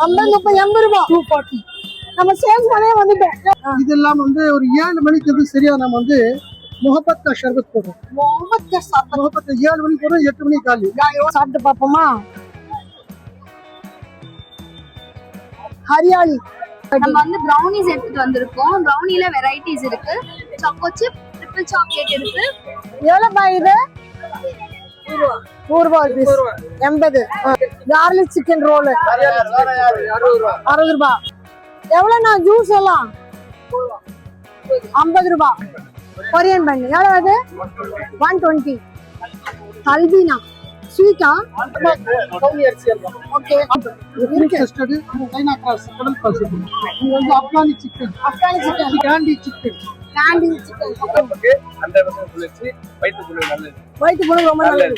50 80 ரூபாய் 240. நம்ம சேல்ஸ் பண்ணே வந்துட்டோம். இதெல்லாம் வந்து ஒரு 7 மணிக்கு வந்து சரியா நம்ம வந்து முகப்பத் கா ஷர்பத் போடுறோம். முகப்பத் கா ஷர்பத் முகப்பத் 7 மணிக்கு போறோம், 8 மணிக்கு காலி. சாப்பிட்டு பாப்போமா? ஹரியாலி நம்ம வந்து ப்ரௌனிஸ் எடுத்துட்டு வந்திருக்கோம். ப்ரௌனில வெரைட்டிஸ் இருக்கு. சாக்கோ சிப், ட்ரிபிள் சாக்லேட் இருக்கு. எவ்வளவு பாய் இது? 100 ரூபாய் பீஸ். 80. கார்லிக் சிக்கன் ரோல் 60 ரூபாய். எவ்வளவுண்ணா ஜூஸ் எல்லாம்? 50 ரூபாய். கொரியன் பண்ணு எவ்வளவு அது? 120. கல்வினா ஸ்வீட்டா? ஓகே. கஸ்டர்ட், சைனா கிராஸ், கடல் பாசி. இது வந்து Afghani chicken, candy chicken. Candy chicken. நமக்கு அந்த விஷயம் சொல்லிச்சு. வயிற்றுப்புண்ணு நல்லது. வயிற்றுப்புண்ணு ரொம்ப நல்லது.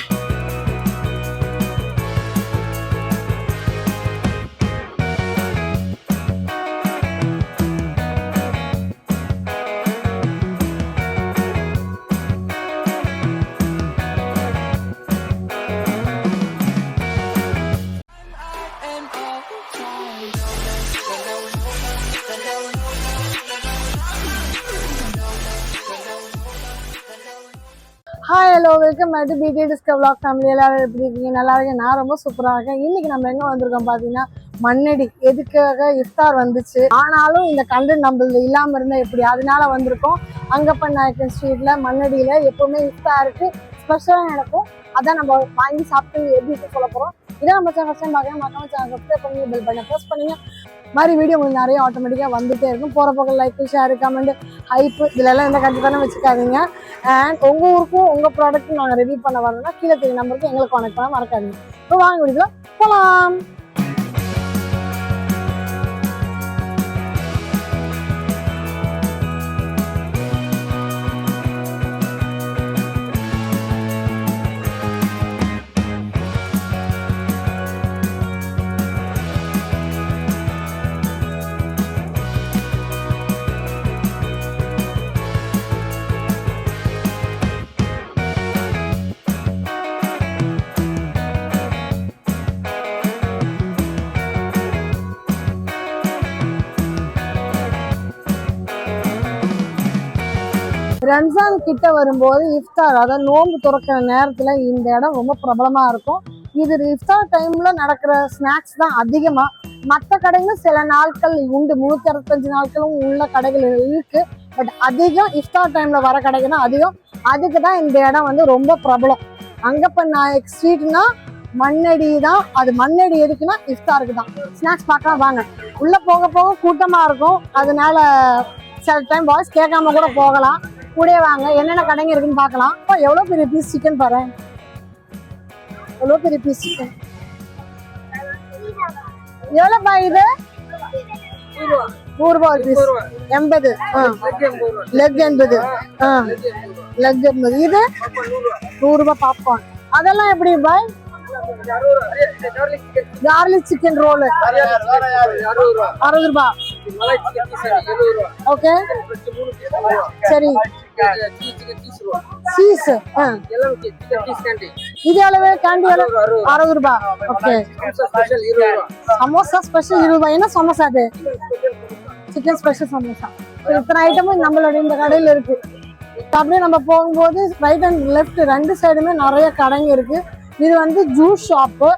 Hi hello welcome back to PD discover vlog family. எல்லாரும் எப்படி இருக்கீங்க? நல்லா இருக்கேன். நான் ரொம்ப சூப்பராக இருக்கேன். இன்னைக்கு நம்ம எங்கே வந்திருக்கோம் பார்த்தீங்கன்னா மண்ணடி. எதுக்காக இஃப்தார் வந்துச்சு, ஆனாலும் இந்த கண்டென்ட் நம்மளது இல்லாமல் இருந்தால் எப்படி, அதனால வந்திருக்கோம். அங்கப்பன் நாயக்கன் ஸ்ட்ரீட்ல மண்ணடியில் எப்பவுமே இஃப்தாருக்கு ஸ்பெஷலாக நடக்கும். அதான் நம்ம வாங்கி சாப்பிட்டு எப்படி இருக்கு சொல்ல போகிறோம். இதான் நம்ம ஃபர்ஸ்ட் டைம் பார்க்கலாம். மறக்காம சேனல் சப்ஸ்கிரைப் பண்ணி பெல் பண்ண ப்ரெஸ் பண்ணுங்க. மாதிரி வீடியோ உங்களுக்கு நிறைய ஆட்டோமேட்டிக்காக வந்துகிட்டே இருக்கும். போகிற பக்கம் லைக், ஷேர், கமெண்ட், ஹைப்பு இதிலெல்லாம் எந்த கண்டிப்பாக வச்சுக்காதீங்க. அண்ட் உங்கள் ஊருக்கும் உங்கள் ப்ராடக்ட்டும் நாங்கள் ரிவ்யூ பண்ண வரணும்னா கீழே தெரிய நம்பருக்கு எங்களுக்கு கான்டெக்ட் பண்ண மறக்காதீங்க. இப்போ வாங்க வீடியோல போகலாம். ரம்ஜான் கிட்ட வரும்போது இஃப்தார், அதாவது நோன்பு துறக்கிற நேரத்துல இந்த இடம் ரொம்ப பிரபலமா இருக்கும். இது இஃப்தார் டைம்ல நடக்கிற ஸ்நாக்ஸ் தான் அதிகமா. மற்ற கடைகளும் சில நாட்கள் உண்டு, 365 நாட்களும் உள்ள கடைகள் இருக்கு. பட் அதிகம் இஃப்தார் டைம்ல வர கடைகள் தான் அதிகம். அதுக்கு தான் இந்த இடம் வந்து ரொம்ப பிரபலம். அங்கப்பன் நாயக் ஸ்ட்ரீட்னா மண்ணடி தான். அது மண்ணடி எதுக்குன்னா இஃப்தாருக்கு தான். ஸ்நாக்ஸ் பார்க்கலாம் வாங்க. உள்ள போக போக கூட்டமா இருக்கும், அதனால சில டைம் வாய்ஸ் கேட்காம கூட போகலாம். கூட வாங்க, என்னென்ன கடைங்க இருக்குன்னு பார்க்கலாம். எவ்வளோ பெரிய பீஸ் சிக்கன் பாரு, எவ்வளோ பெரிய பீஸ் சிக்கன். எவ்வளோ பாய் இது? 100 ரூபாய் பீஸ். 80. லெக் 80. லெக் 80. இது 100 ரூபாய் பாப்கார்ன். அதெல்லாம் எப்படி பாய்? கார்லிக் சிக்கன் ரோல் 60 ரூபாய். ஓகே சரி. சீஸ் இது எவ்வளவு? கேண்டி 60 ரூபாய். ஓகே. சமோசா ஸ்பெஷல் 20 ரூபாய். என்ன சமோசா அது? Chicken special samosa. இத்தனை ஐட்டமும் நம்மளோட இந்த கடையில இருக்கு. அப்படியே நம்ம போகும்போது ரைட் அண்ட் லெஃப்ட் ரெண்டு சைடுமே நிறைய கடைங்க இருக்கு. இது வந்து ஜூஸ் ஷாப்பு.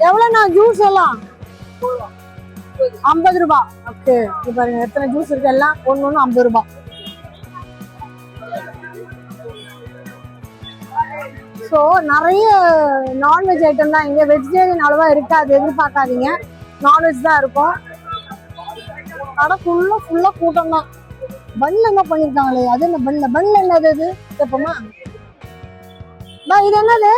எவ்வளவுண்ணா ஜூஸ் எல்லாம்? 50 ரூபாய். ஓகே. இது பாருங்க எத்தனை ஜூஸ் இருக்கு, எல்லாம் ஒன்னு 50 ரூபாய். ஸோ நிறைய நான்வெஜ் ஐட்டம் தான் இங்கே. வெஜிடேரியன் அளவா இருக்காது, எதிர்பார்க்காதீங்க. நான்வெஜ் தான் இருக்கும். கடை ஃபுல்லா கூட்டம் தான். பன்ல என்ன பண்ணிருக்காங்களே, அது என்ன பன்ல என்னது அது எப்பமா? இது என்னது?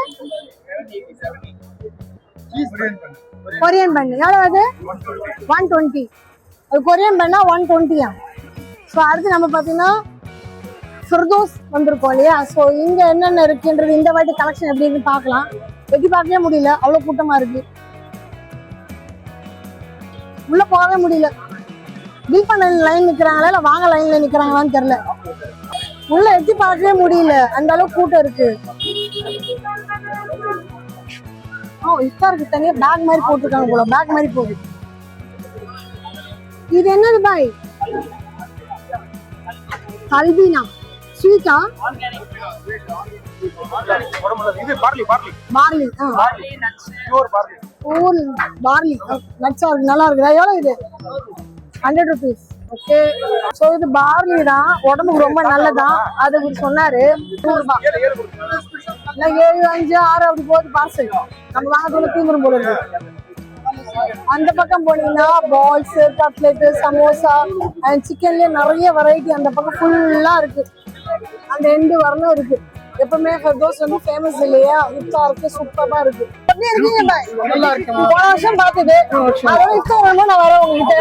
கொரியன் பண்ணு எவ்வளவு அது? 120. அது கொரியன் பண்ணா 120. ஸோ அடுத்து நம்ம பார்த்தீங்கன்னா ஃபிர்தோஸ் வந்திருக்கோம் இல்லையா. ஸோ இங்க என்னென்ன இருக்குன்றது இந்த வாட்டி கலெக்ஷன் எப்படி இருக்குன்னு பார்க்கலாம். வெட்டி பார்க்கவே முடியல, அவ்வளோ கூட்டமா இருக்கு. உள்ள போகவே முடியல. பில் பண்ண லைன் நிக்கிறாங்களா இல்ல வாங்க லைன்ல நிக்கிறாங்களான்னு தெரியல. உள்ள எட்டி பார்க்கவே முடியல, அந்த அளவுக்கு கூட்டம் இருக்கு. இஃப்தாருக்கு தனியா பேக் மாதிரி போட்டிருக்காங்க போல, பேக் மாதிரி போகுது. இது என்னது பாய்? கல்பீனா ஸ்வீட்டா? இது barley barley barley. Pure barley. Barley நட்ஸா இருக்கு, நல்லா இருக்குதா? எவ்வளவு இது? 100 rupees. ஓகே. ஸோ இது பார்லி தான், உடம்புக்கு ரொம்ப நல்லதான். அது இவர் சொன்னாரு 100 ரூபாய். 7, 5, 6 அப்படி போகுது பார்சல். நம்ம வாங்கறதுல தீந்துரும் போல இருக்கு. அந்த பக்கம் போனீங்கன்னா பால்ஸ், கட்லெட், சமோசா அண்ட் சிக்கன்லயே நிறைய வெரைட்டி அந்த பக்கம் ஃபுல்லா இருக்கு. அந்த எண்டு வரணும் இருக்கு. எப்பவுமே ஃபர்தோஸ் வந்து ஃபேமஸ் இல்லையா, இஃப்தாருக்கு சூப்பரா இருக்கு. எப்படி இருக்கீங்க பாய்? நல்லா இருக்கு. போன வருஷம் பார்த்தது, அதோட இஃப்தார் வரும்போது நான் வரேன் உங்ககிட்ட.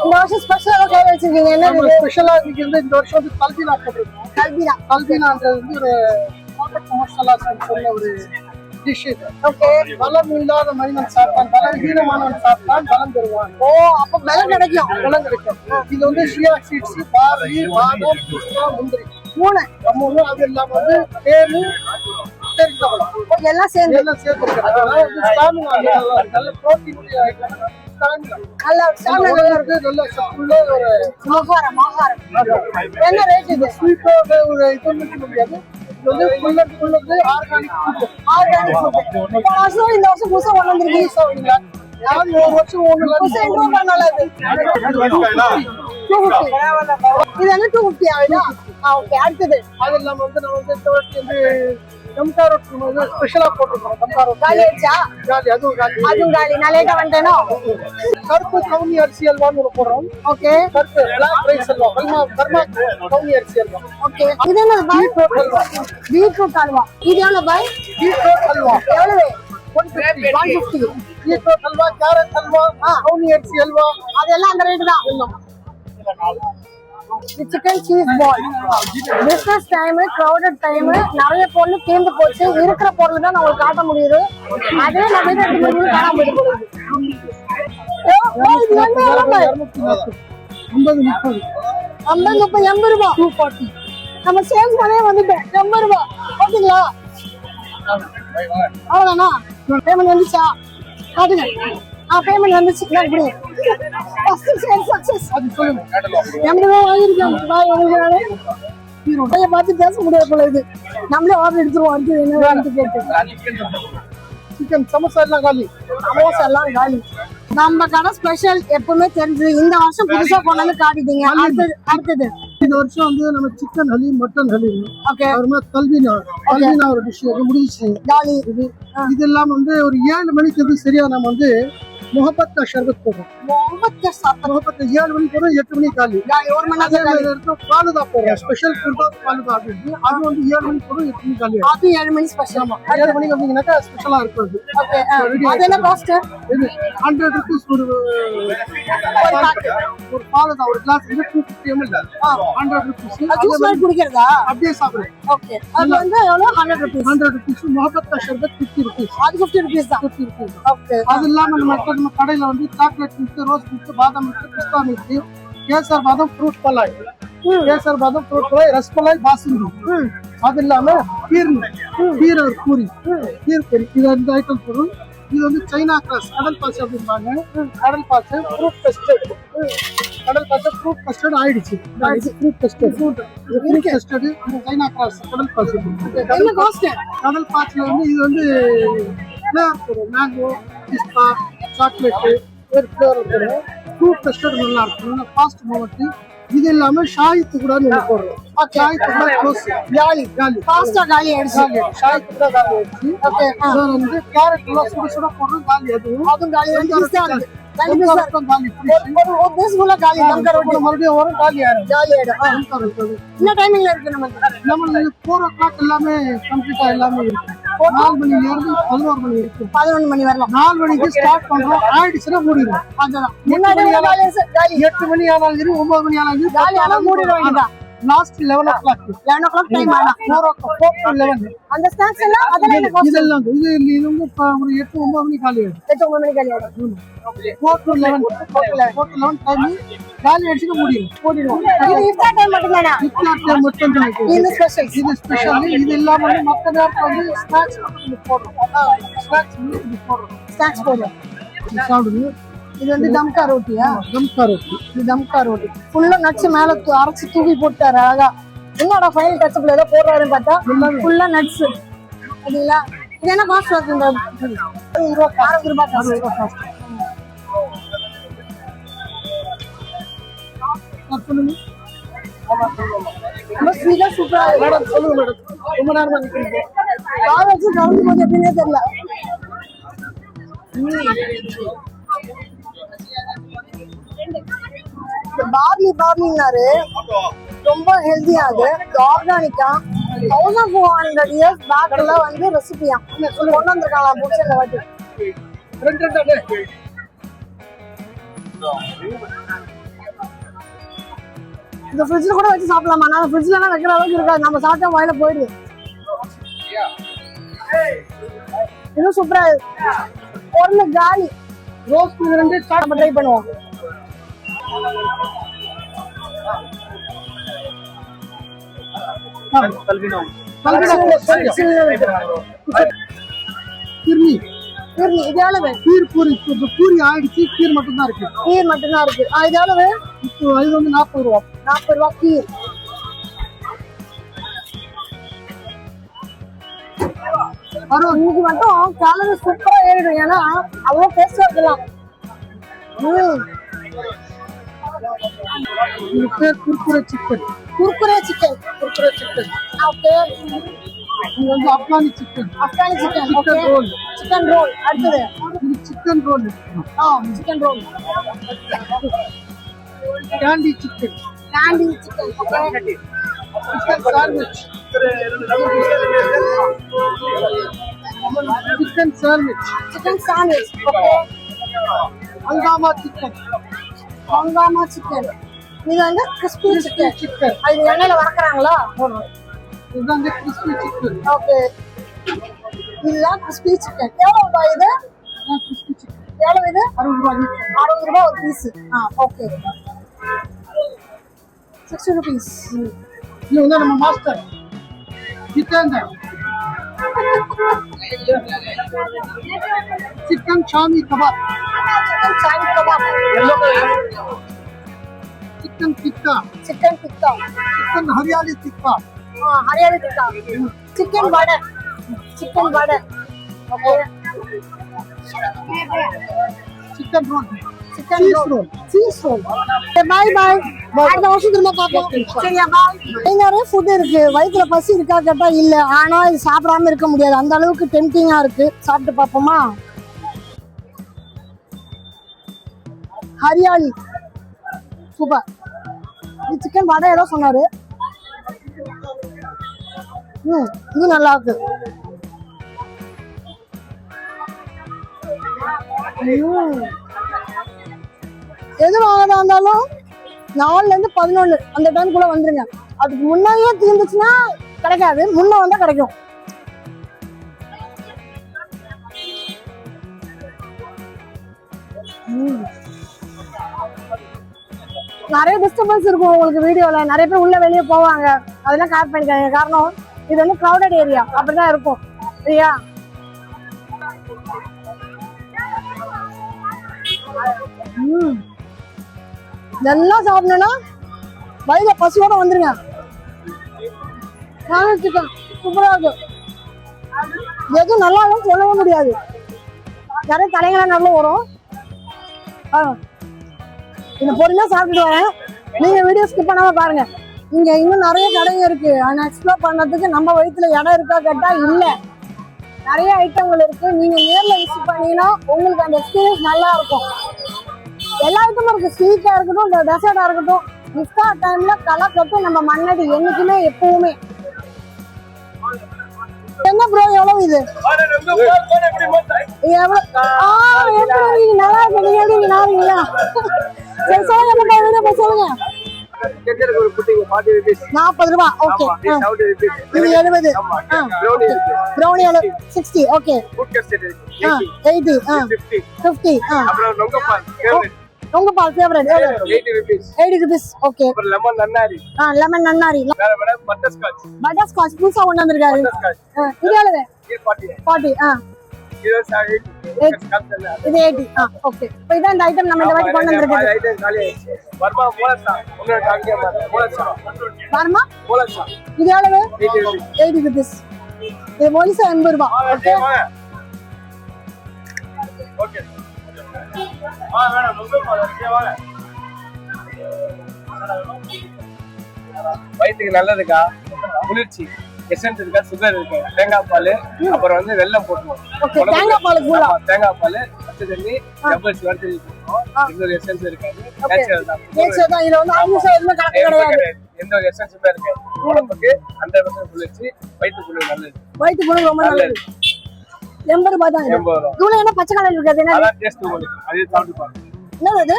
இந்த வருஷம் ஸ்பெஷலா கை வச்சிருக்கீங்க, என்ன ஸ்பெஷலா இன்னைக்கு வந்து இந்த வருஷம் வந்து கல்பீனா போட்டிருக்கோம். கல்பீனா. கல்பீனான்றது வந்து ஒரு மசாலா சொல்ல ஒரு டிஷ். இது ஓகே. பலம் இல்லாத மனிதன் சாப்பிட்டான், பலவீனமானவன் சாப்பிட்டான் பலம் பெறுவான். ஓ, அப்ப பலம் கிடைக்கும். பலம் கிடைக்கும். இது வந்து ஷியா சீட்ஸ், பார்லி, பாதாம், பிஸ்தா, முந்திரி 3. அது இல்லாம வந்து தேனு, தெரிக்கவலம் எல்லாம் சேர்ந்து எல்லாம் சேர்த்துருக்காங்க. ஸ்டாமினா நல்ல ப்ரோட்டீன் நல்லா ஸ்டாமினா இருக்கு. நல்ல சத்துள்ள ஒரு ஆகாரம். என்ன ரேட் இது? ஸ்வீட்டோட ஒரு இது நிக்க முடியாது. இது வந்து ஃபுல்லது ஆர்கானிக் ஃபுட். போன வருஷம் இந்த வருஷம் புதுசா கொண்டு வந்திருக்கீங்க. யாரும் ஒரு வருஷம் புதுசா ரொம்ப நல்லது. 250. இது என்ன 250 ஆகுதா? ஓகே. அடுத்தது அது இல்லாம வந்து நம்ம வந்து தம்கா ரொட்டி வந்து ஸ்பெஷலா போட்டுருக்கோம். தம்கா ரொட்டி காலி ஆயிடுச்சா? காலி, அதுவும் காலி. நான் லேட்டா வந்துட்டேனோ? கருப்பு கவுனி அரிசி அல்வான்னு ஒரு போடுறோம். ஓகே. கருப்பு பிளாக் ரைஸ் அல்வா, கர்மா கவுனி அரிசி அல்வா. ஓகே. இது என்ன பாய்? பீட்ரூட் அல்வா. பீட்ரூட் அல்வா. இது எவ்வளவு பாய்? பீட்ரூட் அல்வா எவ்வளவு? 150. பீட்ரூட் அல்வா, கேரட் அல்வா, கவுனி அரிசி அல்வா, அதெல்லாம் அந்த ரேட் தான். Chicken cheese ball. Business time, crowded time, நிறைய பொருள் தீர்ந்து போச்சு. இருக்கிற பொருள் தான் உங்களுக்கு காட்ட முடியுது. அதே நம்ம எடுத்து முடியும் காண முடியுது. 50, 30, 80 ரூபாய். 240. நம்ம சேல்ஸ் பண்ணே வந்துட்டோம். 80 ரூபாய். ஓகேங்களா? அவ்வளவுதானா? பேமெண்ட் வந்துச்சா? காட்டுங்க. பேமெண்ட் வந்துச்சு. இப்படி ஃபர்ஸ்ட் சேல் சக்சஸ். அது சொல்லுங்க. 80 ரூபாய் வாங்கிருக்கேன் பாய். உங்களுக்கு பார்த்து பேச முடியாது போல இது. நம்மளே ஆர்டர் எடுத்துருவோம். அடுத்து என்ன கேட்டு சிக்கன் சமோசா எல்லாம் காலி. சமோசா எல்லாம் காலி. நம்ம கடை ஸ்பெஷல் எப்பவுமே தெரிஞ்சு இந்த வருஷம் புதுசா கொண்டாந்து காட்டிட்டீங்க. அடுத்தது இந்த வருஷம் வந்து நம்ம chicken Haleem, mutton Haleem, okay, அப்புறமா கல்பீனா ஒரு டிஷ் முடிஞ்சிச்சு. ஜாலி. இது எல்லாம் வந்து ஒரு 7 மணிக்கு வந்து சரியா நம்ம வந்து முகப்பத் கா ஷர்பத் போடுறோம். முகப்பத் 7 மணிக்கு போடுறோம், 8 மணிக்கு காலி. 1 மணி நேரம் பாலுதா போடுறோம். ஸ்பெஷல் ஃபுட் பாலுதா அப்படின்னு அது வந்து 7 மணிக்கு போடுறோம், 8 மணிக்கு காலி. அது 7 மணி ஸ்பெஷல். 7 மணிக்கு வந்தீங்கன்னாக்கா ஸ்பெஷலா இருக்கும். ஓகே. அது என்ன காஸ்ட்? இது 100 rupees ஒரு பாலுதா ஒரு கிளாஸ் வந்து 250 ml 100 rupees. ஜூஸ் மாதிரி குடிக்கிறதா? அப்படியே சாப்பிடுறேன். ஓகே. அது வந்து எவ்வளவு? 100 rupees. 100 rupees. முகப்பத் கா ஷர்பத் 50 rupees. அது 50 rupees தான். 50 rupees. ஓகே. அது இல்லாம நம்ம கடையில வந்து சாக்லேட் மில்க், ரோஸ் மில்க், பாதாம் மில்க், பிஸ்தா மில்க், கேசர் பாதாம், ஃப்ரூட் பலாய், கேசர் பாதாம், ஃப்ரூட் பலாய், ரஸ்மலாய், பாசுந்தி, அது இல்லாம கீர் ஒரு பூரி, கீர் பொரி, இது 5 ஐட்டம் பொருள். இது வந்து சைனா கிராஸ் கடல் பாசி அப்படிம்பாங்க. கடல் பாசி ஃப்ரூட் கஸ்டர்ட், கடல் பாசி ஃப்ரூட் கஸ்டர்ட் ஆயிடுச்சு. ஃப்ரூட் கஸ்டர்ட் சைனா கிராஸ் கடல் பாசி. என்ன காஸ்ட்? கடல் பாசில வந்து இது வந்து மேங்கோ, பிஸ்தா, சாக்லேட் ஒரு ஃப்ளேவர் வரும். ஃப்ரூட் கஸ்டர்ட் நல்லா இருக்கும், ஃபாஸ்ட் மூமெண்ட். இது இல்லாம ஷாயித்து கூட போடுறோம். ஷாயித்து கூட க்ளோஸ், காலி ஃபாஸ்டா காலி ஆயிடுச்சு. ஷாயித்து கூட காலி ஆயிடுச்சு. ஓகே. வந்து கேரட் எல்லாம் சுட சுட போடுறோம், காலி. அதுவும் காலி. காலி காலி. ஒரு பேஸ்ஃபுல்லா காலி. நம்ம ரோட்ல மறுபடியும் வரும், காலி ஆயிடும். காலி ஆயிடும். என்ன டைமிங்ல இருக்கு நம்ம 4 o'clock எல்லாமே கம்ப்ளீட்டா எல்லாமே இருக்கு. 4 மணில இருந்து 11 மணி இருக்கு. 11 மணி வரலாம். 4 மணிக்கு ஸ்டார்ட் பண்றோம், ஆயிடுச்சுன்னா மூடிடுவோம். அதுதான். முன்னாடி காலி. 8 மணி ஆனாலும் சரி, 9 மணி ஆனாலும் சரி, காலி ஆனா மூடிடுவாங்க. லாஸ்ட் 11 o'clock 11 o'clock டைம் ஆனா 4 to 11 அந்த ஸ்நாக்ஸ் எல்லாம் அதெல்லாம் என்ன காஸ்ட் இதெல்லாம் இது இது வந்து இப்ப ஒரு 8-9 மணி காலி ஆயிடும் 8-9 மணிக்கு கல்யாணம் 4 to 11 டைம் காலி அடிச்சுக்க முடியும் போடிடுவோம் இது இஃப்தார் டைம் மட்டும் தானா இஃப்தார் டைம் மட்டும் தான் இது ஸ்பெஷல் இது ஸ்பெஷல் இது இல்லாம வந்து மத்த நேரத்துல வந்து ஸ்நாக்ஸ் மட்டும் போடுறோம் ஸ்நாக்ஸ் மட்டும் போடுறோம் ஸ்நாக்ஸ் போடுறோம் சாப்பிடுங்க இது வந்து தம்கா ரோட்டியா தம்கா ரொட்டி இது தம்கா ரோட்டி ஃபுல்லா நட்ஸ் மேல அரைச்சு தூவி போட்டாரு அழகா என்னடா ஃபைனல் டச்சப்ல ஏதோ போடுறாருன்னு பார்த்தா ஃபுல்லா நட்ஸ் அதுங்களா இது என்ன காஸ்ட் வருது இந்த 60 ரூபாய் காஸ்ட் சொல்லுங்க ரொம்ப ஸ்வீட்டா சூப்பரா மேடம் சொல்லுங்க மேடம் ரொம்ப நேரமா நிக்கிறீங்க கால வச்சு கலந்து போது எப்படின்னே தெரியல பார்லினாரு ரொம்ப ஹெல்தியா அது ஆர்கானிக்கா 1400 இயர்ஸ் பேக்ல வந்து ரெசிபியா கொண்டு வந்திருக்காங்க புக்ஸ் இந்த வாட்டி இந்த ஃப்ரிட்ஜ்ல கூட வச்சு சாப்பிடலாமா நான் ஃப்ரிட்ஜ்ல எல்லாம் வைக்கிற அளவுக்கு இருக்காது நம்ம சாப்பிட்டா வாயில போயிடுது இன்னும் சூப்பரா பொருள் காலி ரோஸ் ரெண்டு நம்ம ட்ரை பண்ணுவோம் கிர்னி இது எவ்வளவு பூரி ஆயிடுச்சு கீர் மட்டும் தான் இருக்கு கீர் மட்டும்தான் இருக்கு இது எவ்வளவு இப்போ இது வந்து 40 ரூபா 40 ரூபா கீர் இன்னைக்கு மட்டும் காலையில சூப்பரா ஏறிடும் ஏன்னா அவ்வளவு டேஸ்டா இருக்கலாம் இது பேர் Kurkure chicken Kurkure chicken okay இது வந்து Afghani chicken okay role chicken roll அடுத்தது இது chicken roll chicken roll candy chicken chicken okay chicken sandwich chicken sandwich okay Hungama chicken இது வந்து கிறிஸ்பி சிக்கன் சிக்கன் அது எண்ணெயில வறுக்கறாங்களா இது வந்து கிறிஸ்பி சிக்கன் ஓகே இதுதான் கிறிஸ்பி சிக்கன் எவ்வளவு ரூபாய் இது கிறிஸ்பி சிக்கன் எவ்வளவு இது 60 ரூபாய் 60 ரூபாய் ஒரு பீஸ் ஓகே 60 rupees இது வந்து நம்ம மாஸ்டர் சிக்கன் தான் சிக்கன் சாமி kebab chicken chai kebab chicken tikka chicken tikka chicken हरियाली टिक्का हरियाली tikka chicken vada okay chicken roll chicken roll cheese roll bye bye அடுத்த வருஷம் திரும்ப பார்ப்போம் சரியா பாய் நிறைய ஃபுட் இருக்கு வயித்துல பசி இருக்கா கேட்டா இல்ல ஆனா இது சாப்பிடாம இருக்க முடியாது அந்த அளவுக்கு டெம்டிங்கா இருக்கு சாப்பிட்டு பார்ப்போமா ஹரியாலி சூப்பர் இது சிக்கன் வடை ஏதோ சொன்னாரு இது நல்லா இருக்கு எது வாங்கதா இருந்தாலும் 4 to 11 அந்த டைம்குள்ள வந்துருங்க அதுக்கு முன்னாடியே தீர்ந்துச்சுன்னா கிடைக்காது முன்ன வந்தா கிடைக்கும் நிறைய டிஸ்டர்பன்ஸ் இருக்கும் உங்களுக்கு வீடியோல நிறைய பேர் உள்ள வெளியே போவாங்க அதெல்லாம் கேர் பண்ணிக்காங்க காரணம் இது வந்து கிரௌடட் ஏரியா அப்படிதான் இருக்கும் சரியா இதெல்லாம் சாப்பிடணும்னா வயிறு பசியோட வந்துருங்க சிக்கன் சூப்பரா இருக்கு எதுவும் நல்லா இல்லைன்னு சொல்லவும் முடியாது நிறைய கடைகள்லாம் நல்லா வரும் இந்த பொருளா சாப்பிட்டு வரேன் நீங்க வீடியோ ஸ்கிப் பண்ணாம பாருங்க இங்க இன்னும் நிறைய கடைங்க இருக்கு ஆனா எக்ஸ்ப்ளோர் பண்ணதுக்கு நம்ம வயிற்றுல இடம் இருக்கா கேட்டா இல்ல நிறைய ஐட்டங்கள் இருக்கு நீங்க நேர்ல விசிட் பண்ணீங்கன்னா உங்களுக்கு அந்த எக்ஸ்பீரியன்ஸ் நல்லா இருக்கும் எல்லா ஐட்டமும் இருக்கு ஸ்வீட்டா இருக்கட்டும் டெசர்ட்டா இருக்கட்டும் இஃப்தார் டைம்ல களை கட்டும் நம்ம மண்ணடி என்னைக்குமே எப்பவுமே என்ன ப்ரோ எவ்வளவு இது எவ்வளவு எப்படி நல்லா இருக்கு நீங்க எப்படி நல்லா இருக்கீங்களா சரி சொல்லுங்க வீடியோ சொல்லுங்க மஞ்சள் ஒரு குட்டி 40 rupees. 40 ரூபாய். ஓகே. ஆமா, இது 70 rupees. இது 70. ஆமா. brownie இருக்கு. ப்ரௌனி 60. ஓகே. fruit custard இருக்கு. 80. 50. 50. அப்புறம் நொங்கப்பால் favorite. உங்க பால் ஃபேவரட் 80 rupees. 80 rupees. ஓகே. அப்புறம் லெமன் நன்னாரி. லெமன் நன்னாரி. வேற வேற பட்டர்ஸ்காட்ச். பட்டர்ஸ்காட்ச் புதுசா கொண்டு வந்திருக்காரு. பட்டர்ஸ்காட்ச். இது எவ்வளவு? இது 40. 40. இது 80. இது 80. ஓகே. இப்போ இதான் இந்த ஐட்டம் நம்ம இந்த வாட்டி கொண்டு வந்திருக்கோம். ஐட்டம் காலி ஆயிடுச்சு. வர்மா மோலசா. ஒண்ணு டாங்கியா மோலசா. வர்மா? மோலசா. இது எவ்வளவு? 80 rupees. 80 rupees. இது மோலிசா 80 ரூபாய். ஓகே. ஓகே. வேணாம் நொங்கப்பால் இருக்கு வாங்க. வயிற்றுக்கு நல்லதுக்கா, குளிர்ச்சி, எசன்ஸ் இருக்கா, சுகர் இருக்கு, தேங்காய் பால், அப்புறம் வந்து வெல்லம் போட்டுருவோம். ஓகே. தேங்காய் பால் கூட. தேங்காய் பால், பச்சை தண்ணி, டபுள்ஸ் வறுத்து போட்டுருவோம். எந்த ஒரு எசன்ஸ் இருக்காது, நேச்சுரல் தான். நேச்சுரல் தான். இதுல வந்து ஆல்மோஸ்ட் எதுவுமே கலக்க கிடையாது. எந்த ஒரு எசன்ஸுமே இருக்காது. உடம்புக்கு 100% குளிர்ச்சி, வயிற்றுக்கு நல்லது. வயிற்றுக்கு ரொம்ப நல்லது. 80 ரூபாய் தான். 80 ரூபாய். இதுல என்ன பச்சை கலர் இருக்குது? என்ன அதான் டேஸ்ட் உங்களுக்கு. அதே சாப்பிட்டு பாருங்க. என்னது அது?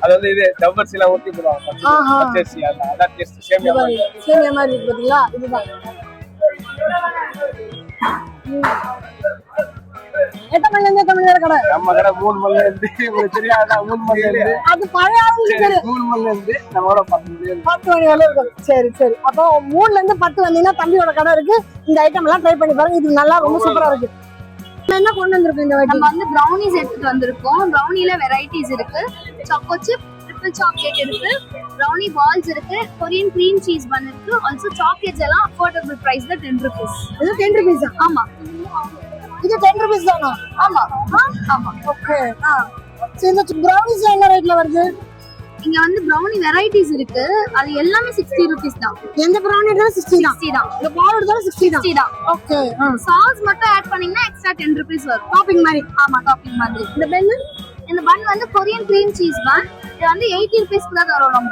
அது வந்து இது டபுள்ஸ் எல்லாம் ஊத்தி போடுவாங்க. பச்சரிசி அதான் டேஸ்ட் சேமியா மாதிரி. சேமியா மாதிரி இருக்கு பாத்தீங்களா? இதுதான். எத்தனை மணில இருந்து எத்தனை மணி வரை கடை? நம்ம கடை 3 மணில இருந்து உங்களுக்கு தெரியாதா? 3 மணில இருந்து அது பழைய ஆளுங்களுக்கு தெரியும். 3 மணில இருந்து நம்மளோட 10 மணி 10 மணி வரை இருக்கும். சரி சரி. அப்போ 3ல இருந்து 10 வந்தீங்கன்னா தம்பியோட கடை இருக்கு. இந்த ஐட்டம் எல்லாம் ட்ரை பண்ணி பாருங்க. இது நல்லா ரொம்ப சூப்பரா இருக்கு. என்ன கொண்டு வந்திருக்கோம் இந்த வாட்டி? நம்ம வந்து brownies எடுத்துட்டு வந்திருக்கோம். brownieல வெரைட்டிஸ் இருக்கு. choco chip, triple chocolate இருக்கு, brownie balls இருக்கு, Korean cream cheese bun இருக்கு. also chocolates எல்லாம் affordable price தான் 10 rupees. இது 10 rupees. ஆமா. இது 10 rupees தானா? ஆமா. ஆமா. ஓகே. சரி, இந்த brownies என்ன ரேட்ல வருது? இங்க வந்து brownie வெரைட்டிஸ் இருக்கு. அது எல்லாமே 60 rupees தான். எந்த brownie எடுத்தாலும் 60 தான். 60 தான். இந்த பால் எடுத்தாலும் 60 தான். 60 தான். ஓகே. சாஸ் மட்டும் ஆட் பண்ணீங்கன்னா எக்ஸ்ட்ரா 10 rupees வரும். டாப்பிங் மாதிரி. ஆமா, டாப்பிங் மாதிரி. இந்த பென்னு இந்த பன் வந்து கொரியன் cream cheese bun. இது வந்து 80 rupees தான் தரோம் நம்ம.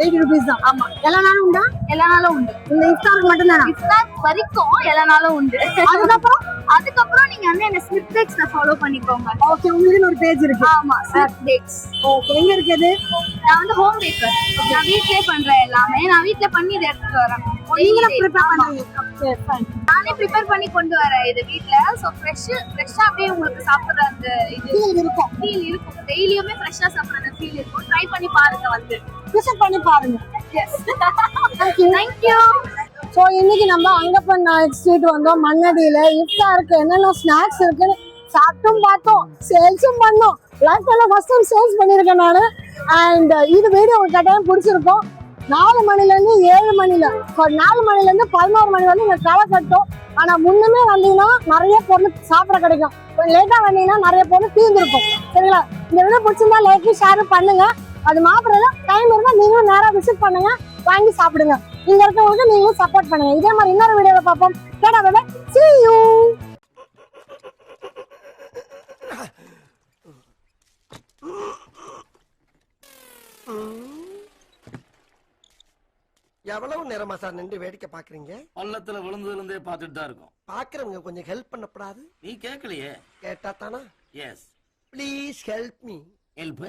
80 rupees தான். ஆமா. எல்லா நாளும் உண்டா? எல்லா நாளும் உண்டு. இந்த இஃப்தாருக்கு மட்டும் தானா? இஃப்தார் வரைக்கும் எல்லா நாளும் உண்டு. அதுக்கப்புறம் நீங்க வந்து என்ன ஸ்லிப் டேக்ஸ்ல ஃபாலோ பண்ணிக்கோங்க. ஓகே. உங்களுக்கு ஒரு பேஜ் இருக்கு. ஆமா, ஸ்லிப் டேக்ஸ். ஓகே. எங்க இருக்குது? நான் வந்து ஹோம் பேக்கர். நான் வீட்லயே பண்றேன் எல்லாமே. நான் வீட்ல பண்ணி இதை எடுத்துட்டு வரேன். நீங்களே ப்ரிப்பேர் பண்ணுவீங்க. சரி, ஃபைன். நானே ப்ரிப்பேர் பண்ணி கொண்டு வரேன் இது வீட்ல. சோ ஃப்ரெஷ்ஷா அப்படியே உங்களுக்கு சாப்பிடுற அந்த இது ஃபீல் இருக்கும். ஃபீல் இருக்கும். டெய்லியுமே ஃப்ரெஷ்ஷா சாப்பிடுற அந்த ஃபீல் இருக்கும். ட்ரை பண்ணி பாருங்க வந்து. விசிட் பண்ணி பாருங்க. எஸ். Thank you. ஸோ இன்னைக்கு நம்ம அங்கப்பன் நாயக் ஸ்ட்ரீட் வந்தோம். மண்ணடியில இஃப்தாருக்கு என்னென்ன ஸ்நாக்ஸ் இருக்குன்னு சாப்பிட்டும் பார்த்தோம், சேல்ஸும் பண்ணோம். லைஃப்ல ஃபர்ஸ்ட் டைம் சேல்ஸ் பண்ணியிருக்கேன் நான். அண்ட் இது வீடியோ உங்களுக்கு கட்டாயம் பிடிச்சிருக்கும். 4 மணிலேருந்து 7 மணில 4 மணிலேருந்து 11 மணி வரைக்கும் இந்த கடை கட்டும். ஆனால் முன்னுமே வந்தீங்கன்னா நிறைய பொருள் சாப்பிட கிடைக்கும். கொஞ்சம் லேட்டாக வந்தீங்கன்னா நிறைய பொருள் தீர்ந்துருக்கும். சரிங்களா? இந்த வீடியோ பிடிச்சிருந்தா லைக் ஷேர் பண்ணுங்க. அது மாத்திரம் டைம் இருந்தால் நீங்களும் நேராக விசிட் பண்ணுங்க, வாங்கி சாப்பிடுங்க. இங்க இருக்கவங்களுக்கு நீங்களும் சப்போர்ட் பண்ணுங்க. இதே மாதிரி இன்னொரு வீடியோல பார்ப்போம். Tata bye bye. See you. எவ்வளவு நேரமா சார் நின்று வேடிக்கை பாக்குறீங்க? பள்ளத்துல விழுந்ததுல இருந்தே பார்த்துட்டு தான் இருக்கோம். பாக்குறவங்க கொஞ்சம் ஹெல்ப் பண்ணப்படாது? நீ கேட்கலையே. கேட்டா தானா? Yes. Please help me. Help